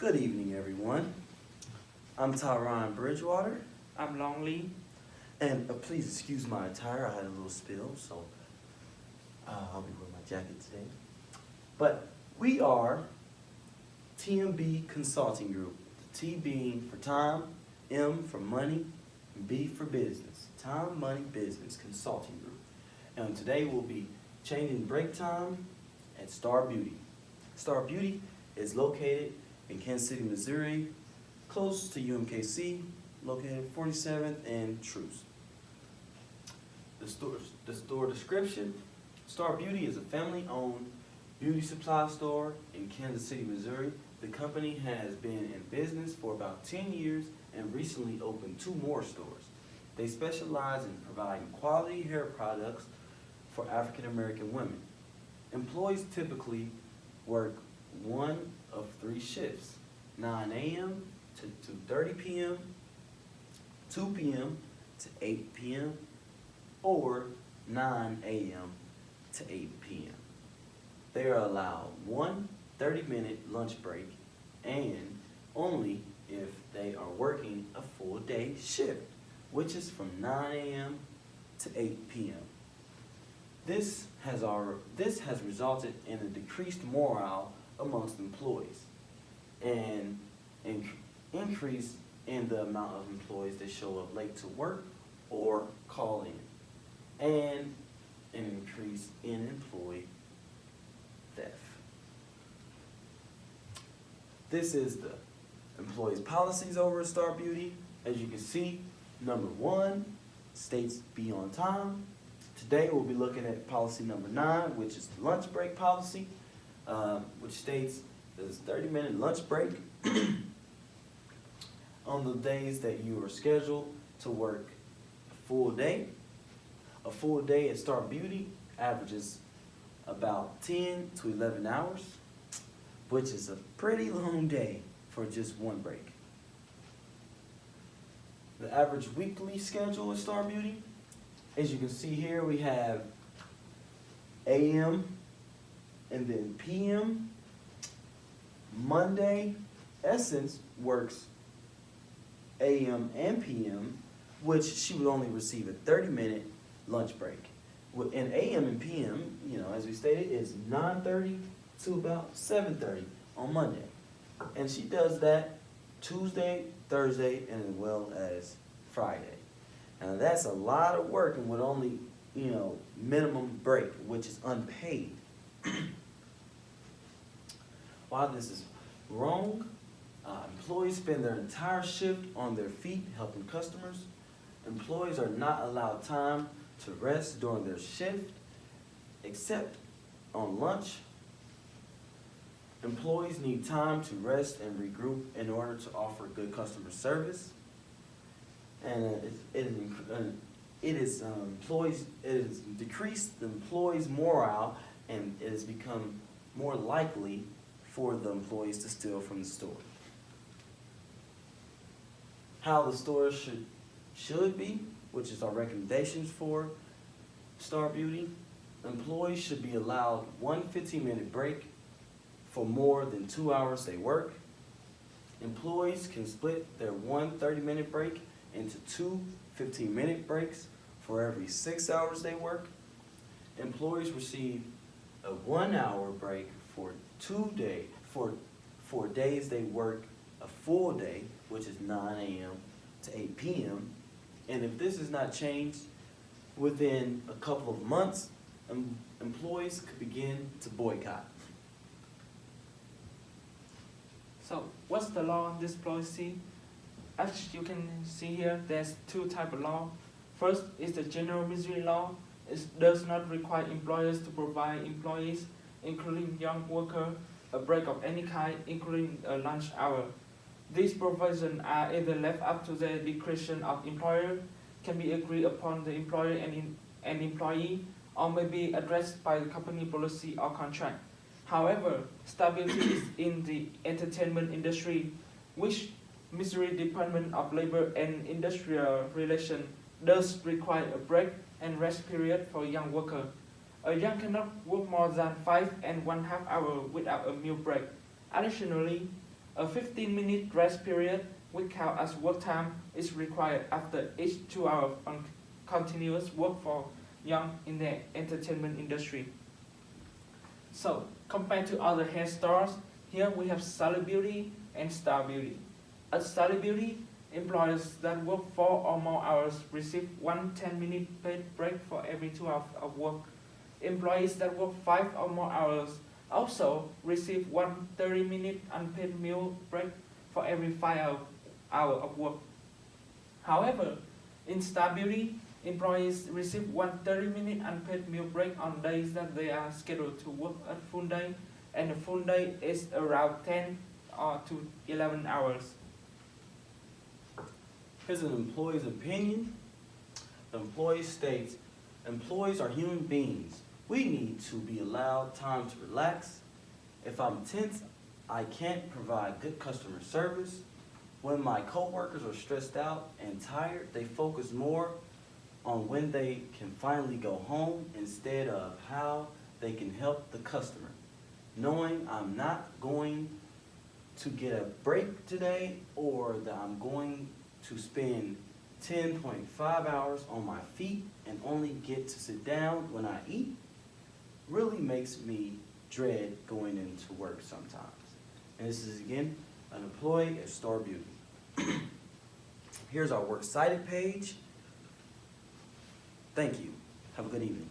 Good evening, everyone. I'm Tyron Bridgewater, I'm Lonely. and please excuse my attire. I had a little spill, so I'll be wearing my jacket today. But we are T.M.B Consulting Group. The T being for time, M for money, and B for business. Time, money, business consulting group. And today we'll be changing break time at Star Beauty. Star Beauty is located in Kansas City, Missouri, close to UMKC, located 47th and Truce. The store description: Star Beauty is a family-owned beauty supply store in Kansas City, Missouri. The company has been in business for about 10 years and recently opened 2 more stores. They specialize in providing quality hair products for African American women. Employees typically work one of 3 shifts: 9 a.m. to 2:30 p.m., 2 p.m. to 8 p.m., or 9 a.m. to 8 p.m. They are allowed one 30-minute lunch break, and only if they are working a full day shift, which is from 9 a.m. to 8 p.m. This has resulted in a decreased morale amongst employees and an increase in the amount of employees that show up late to work or call in, and an increase in employee theft. This is the employees' policies over at Star Beauty. As you can see, number 1 states be on time. Today we'll be looking at policy number 9, which is the lunch break policy, which states there's a 30-minute lunch break on the days that you are scheduled to work a full day. A full day at Star Beauty averages about 10 to 11 hours, which is a pretty long day for just one break. The average weekly schedule at Star Beauty, as you can see here, we have AM and then PM. Monday, Essence works AM and PM, which she would only receive a 30-minute lunch break. In AM and PM, as we stated, is 9:30 to about 7:30 on Monday. And she does that Tuesday, Thursday, and as well as Friday. Now that's a lot of work and with only, minimum break, which is unpaid. While this is wrong, employees spend their entire shift on their feet helping customers. Employees are not allowed time to rest during their shift, except on lunch. Employees need time to rest and regroup in order to offer good customer service. And it has decreased the employees' morale, and it has become more likely for the employees to steal from the store. How the store should be, which is our recommendations for Star Beauty: employees should be allowed one 15-minute break for more than 2 hours they work. Employees can split their one 30-minute break into 2 15-minute breaks for every 6 hours they work. Employees receive a 1-hour break for 2 days for days they work a full day, which is 9 a.m. to 8 p.m. And if this is not changed within a couple of months, employees could begin to boycott. So what's the law on this policy? As you can see here, there's 2 types of law. First is the general Missouri law. It does not require employers to provide employees, including young workers, a break of any kind, including a lunch hour. These provisions are either left up to the discretion of employer, can be agreed upon the employer and employee, or may be addressed by the company policy or contract. However, stability is in the entertainment industry, which Missouri Department of Labor and Industrial Relations does require a break and rest period for young worker. A young cannot work more than 5 1/2 hours without a meal break. Additionally, A 15-minute rest period, which count as work time, is required after each 2 hours on continuous work for young in the entertainment industry. So, compared to other hair stores, here we have Salon Beauty and Star Beauty. At Salon Beauty, employees that work 4 or more hours receive one 10-minute paid break for every 2 hours of work. Employees that work 5 or more hours also receive one 30-minute unpaid meal break for every 5 hours of work. However, in Star Beauty, employees receive one 30-minute unpaid meal break on days that they are scheduled to work a full day, and the full day is around 10 to 11 hours. Here's an employee's opinion. The employee states, employees are human beings. We need to be allowed time to relax. If I'm tense, I can't provide good customer service. When my coworkers are stressed out and tired, they focus more on when they can finally go home instead of how they can help the customer. Knowing I'm not going to get a break today, or that I'm going to spend 10.5 hours on my feet and only get to sit down when I eat, really makes me dread going into work sometimes. And this is, again, an employee at Star Beauty. Here's our works cited page. Thank you. Have a good evening.